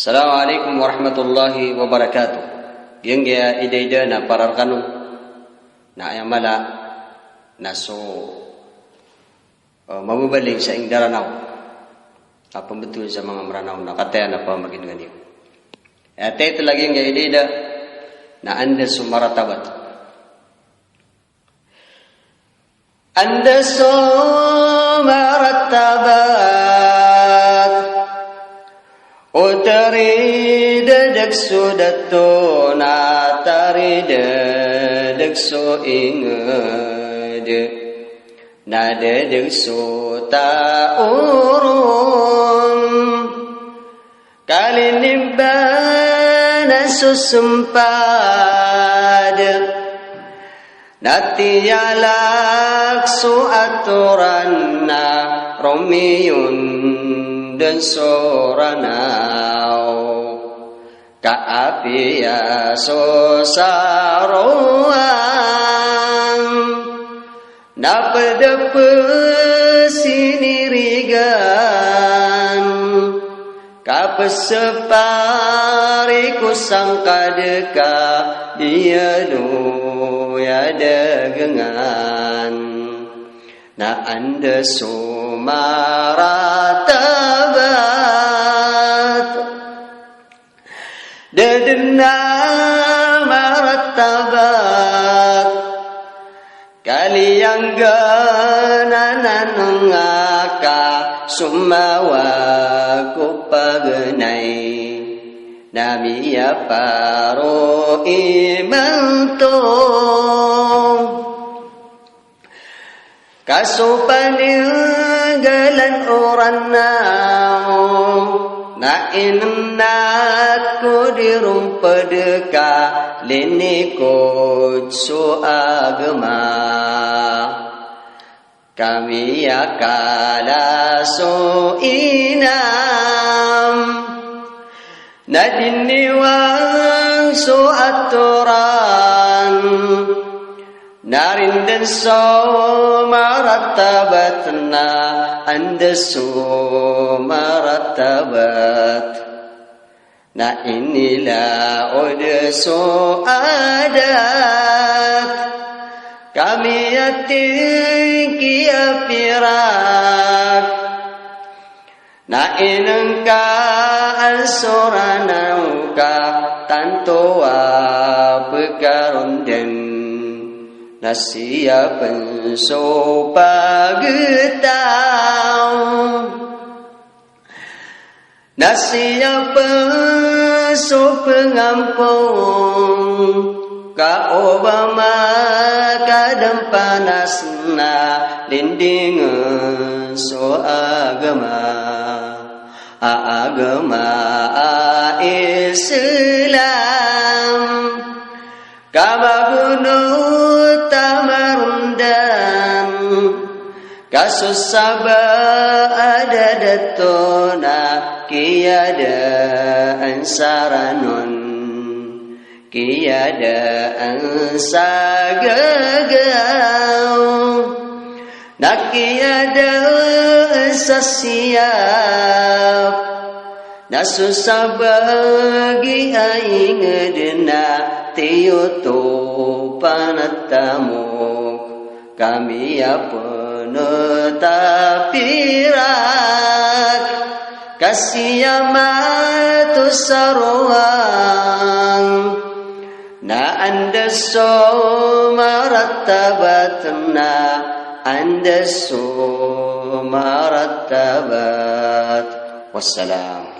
Assalamualaikum warahmatullahi wabarakatuh. Yang dia ida-ida na pararkanu na ayamala na so mabubaling sa ing daranaw. Apa betul sa mga maranaw na kataya na pamagin ganyan. At ito lagi yang ida-ida na anda sumaratabat. Anda sumaratabat Utari dedek sudato na tari dedek so inged na dedek so taurun kalinibana susumpad natiyalak su aturan na romiyun dan soranau kaapia sosaroan napedepe sinirigan kapesepari kusang kadeka dia nu ya dagengan na anda sumaratabat dedena maratabat kaliyang ganananungaka sumawa kupagenay namiya paro imantong kasupaninggalan oranaw na inenat ko dirumpadeka linikod so agama kami akala so inam na diniwang so aturan narindan so maratabat na anda so maratabat na inilah ode so adat kami ating kiapirak na inengka ansoranau ka tantoa pekarunden nasiya penso pagetaw nasiya penso pengampung ka obama kadang panas na lindingan so agama Islam kamagunut tamarundan kasus sabah ada datona kiada ansaranon kiada ansagagaw nakiada ansasiap nasusabagi aing edena tiyoto panatamok kami penetapirak kasiyamatu saruang na anda so maratabatna anda so maratabat wassalam.